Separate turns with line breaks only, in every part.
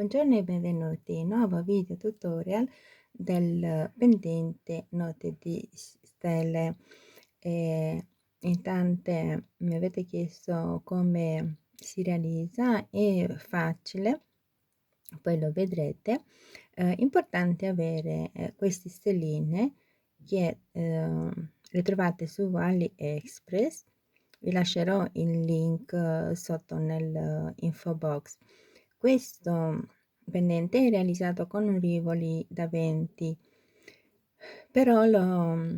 Buongiorno e benvenuti in nuovo video tutorial del pendente note di stelle. In tante mi avete chiesto come si realizza, è facile, poi lo vedrete. Importante avere queste stelline che le trovate su AliExpress. Vi lascerò il link sotto nel info box. Questo pendente è realizzato con un rivoli da 20, però l'ho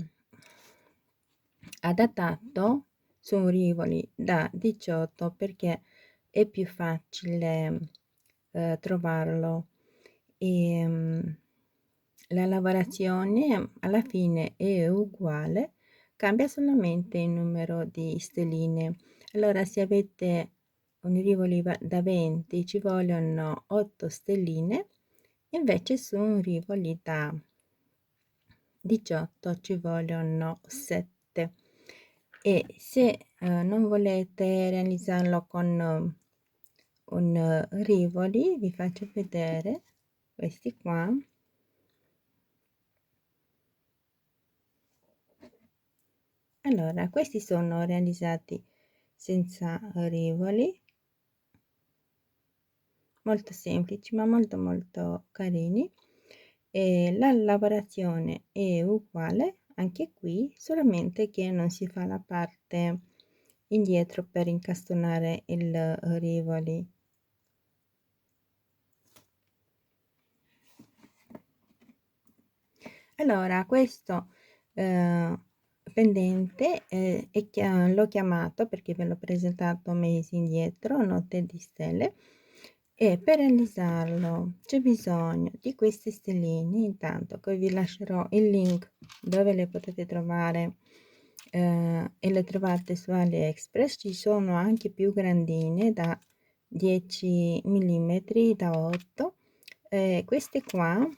adattato su un rivoli da 18 perché è più facile trovarlo. E la lavorazione alla fine è uguale, cambia solamente il numero di stelline. Allora, se avete un rivoli da 20 ci vogliono 8 stelline, invece su un rivoli da 18 ci vogliono 7. E se non volete realizzarlo con un rivoli, vi faccio vedere questi qua. Allora, questi sono realizzati senza rivoli, molto semplici ma molto carini, e la lavorazione è uguale anche qui, solamente che non si fa la parte indietro per incastonare il rivoli. Allora, questo pendente l'ho chiamato, perché ve l'ho presentato mesi indietro, notte di stelle, e per realizzarlo c'è bisogno di queste stelline. Intanto poi vi lascerò il link dove le potete trovare, e le trovate su AliExpress. Ci sono anche più grandine da 10 mm, da 8. Queste qua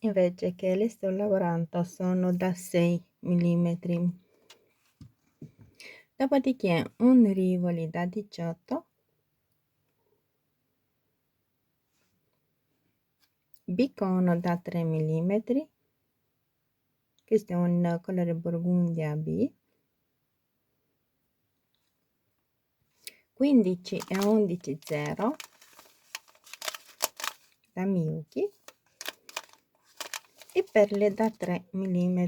invece che le sto lavorando sono da 6 mm. Dopodiché un rivoli da 18, bicono da 3 mm, questo è un colore burgundia B, 15 e 11 0 da Miyuki, e perle da 3 mm.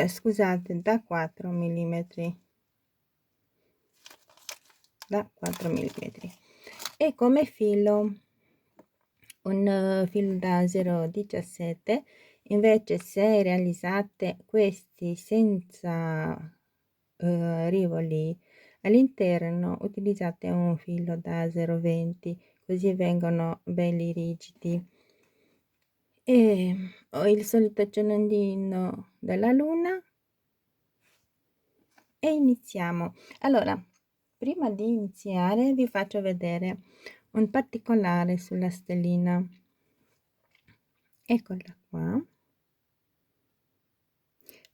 Scusate, da 4 mm, da 4 mm. E come filo un filo da 0,17. Invece se realizzate questi senza rivoli all'interno, utilizzate un filo da 0,20, così vengono belli rigidi. E ho il solito ciondolino della luna e iniziamo. Allora, prima di iniziare vi faccio vedere un particolare sulla stellina. Eccola qua.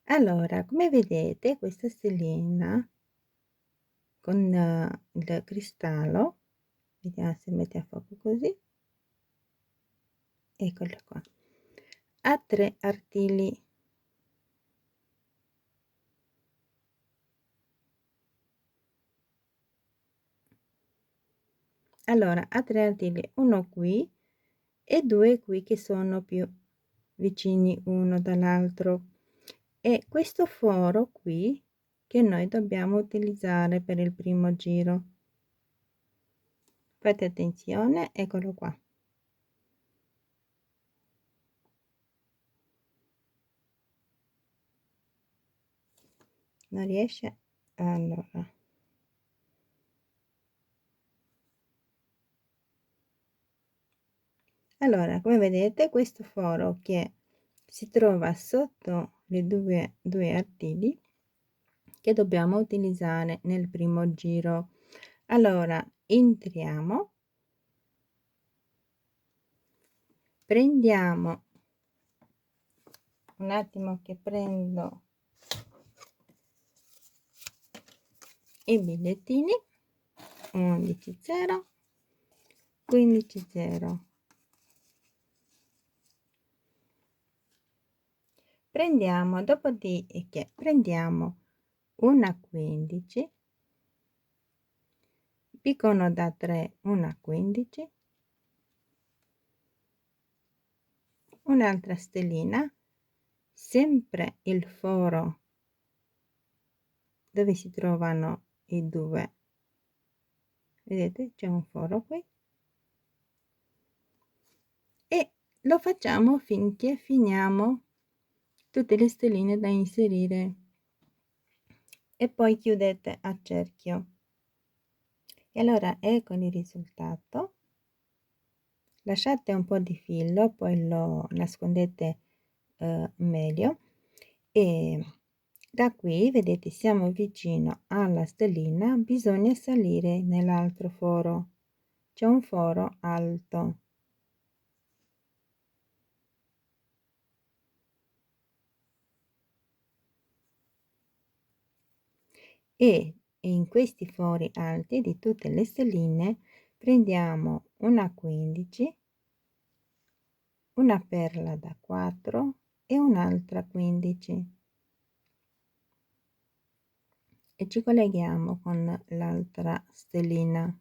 Allora, come vedete, questa stellina con il cristallo, vediamo se mette a fuoco così, eccola qua, ha 3 artigli. Allora, ha 3 artigli, uno qui e 2 qui che sono più vicini uno dall'altro, e questo foro qui che noi dobbiamo utilizzare per il primo giro. Fate attenzione, eccolo qua. Non riesce? Allora, come vedete, questo foro che si trova sotto le due artigli che dobbiamo utilizzare nel primo giro. Allora, entriamo, prendiamo un attimo che prendo i bigliettini 11 0 15 0. Prendiamo, dopodiché prendiamo una 15, piccono da 3 una 15, un'altra stellina, sempre il foro dove si trovano i due, vedete c'è un foro qui, e lo facciamo finché finiamo tutte le stelline da inserire e poi chiudete a cerchio. E allora ecco il risultato. Lasciate un po' di filo, poi lo nascondete meglio, e da qui vedete siamo vicino alla stellina, bisogna salire nell'altro foro, c'è un foro alto, e in questi fori alti di tutte le stelline prendiamo una 15, una perla da 4 e un'altra 15 e ci colleghiamo con l'altra stellina.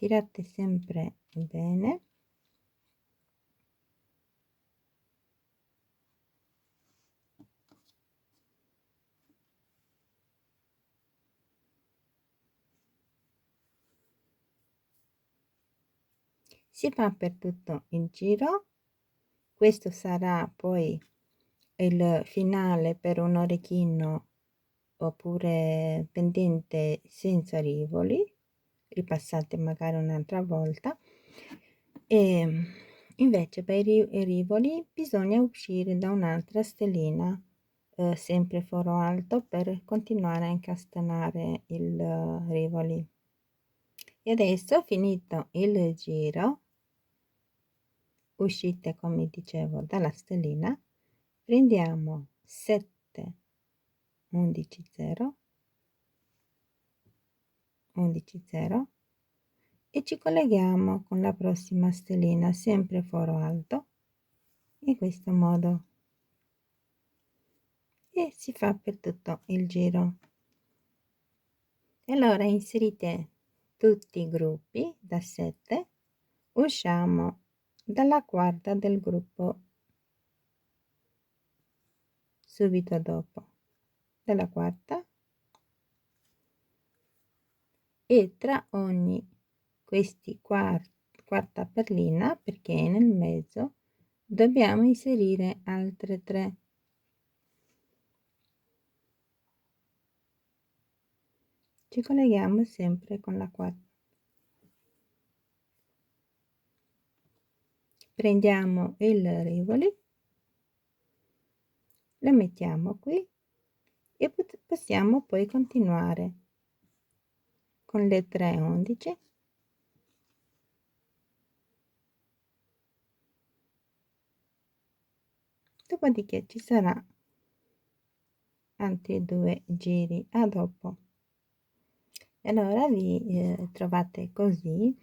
Tirate sempre bene. Si fa per tutto il giro. Questo sarà poi il finale per un orecchino oppure pendente senza rivoli, ripassate magari un'altra volta, e invece per i rivoli bisogna uscire da un'altra stellina, sempre foro alto, per continuare a incastenare il rivoli. E adesso, finito il giro, uscite come dicevo dalla stellina, prendiamo 7 11 0 11 0 e ci colleghiamo con la prossima stellina, sempre foro alto, in questo modo, e si fa per tutto il giro. E allora inserite tutti i gruppi da 7, usciamo dalla quarta del gruppo subito dopo, dalla quarta, e tra ogni questi quarta perlina, perché è nel mezzo, dobbiamo inserire altre 3. Ci colleghiamo sempre con la quarta. Prendiamo il rivoli, lo mettiamo qui e possiamo poi continuare con le 3 11, dopodiché ci sarà altri 2 giri. A dopo. E allora vi trovate così.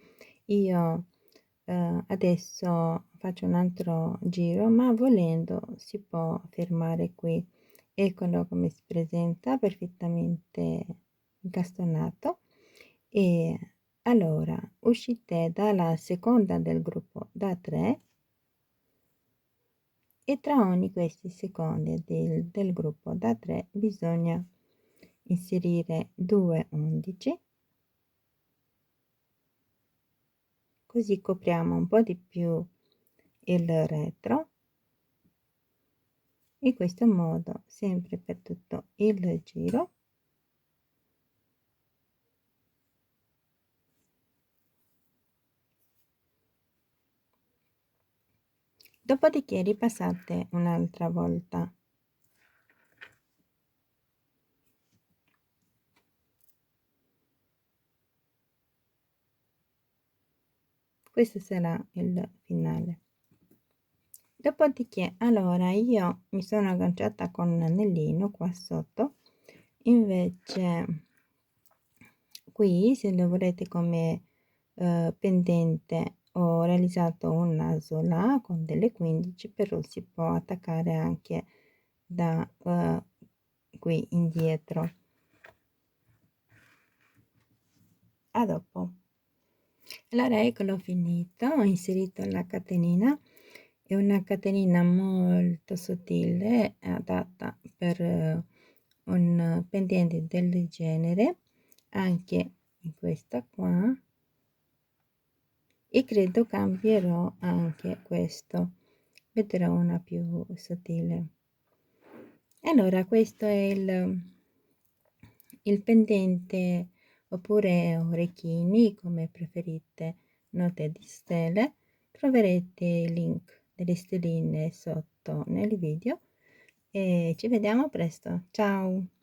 Io adesso faccio un altro giro, ma volendo si può fermare qui. Eccolo come si presenta, perfettamente incastonato. E allora uscite dalla seconda del gruppo da 3, e tra ogni questi secondi del gruppo da 3 bisogna inserire 2 11, così copriamo un po' di più il retro. In questo modo, sempre per tutto il giro, Dopodiché ripassate un'altra volta. Questo sarà il finale. Dopodiché, allora, io mi sono agganciata con un anellino qua sotto, invece qui se lo volete come pendente ho realizzato un naso là con delle 15, però si può attaccare anche da qui indietro. A dopo. Allora eccolo finito, ho inserito la catenina, è una catenina molto sottile, adatta per un pendiente del genere, anche in questa qua, e credo cambierò anche questo, vedrò una più sottile. Allora questo è il pendente oppure orecchini, come preferite, note di stelle. Troverete il link delle stelline sotto nel video e ci vediamo presto. Ciao!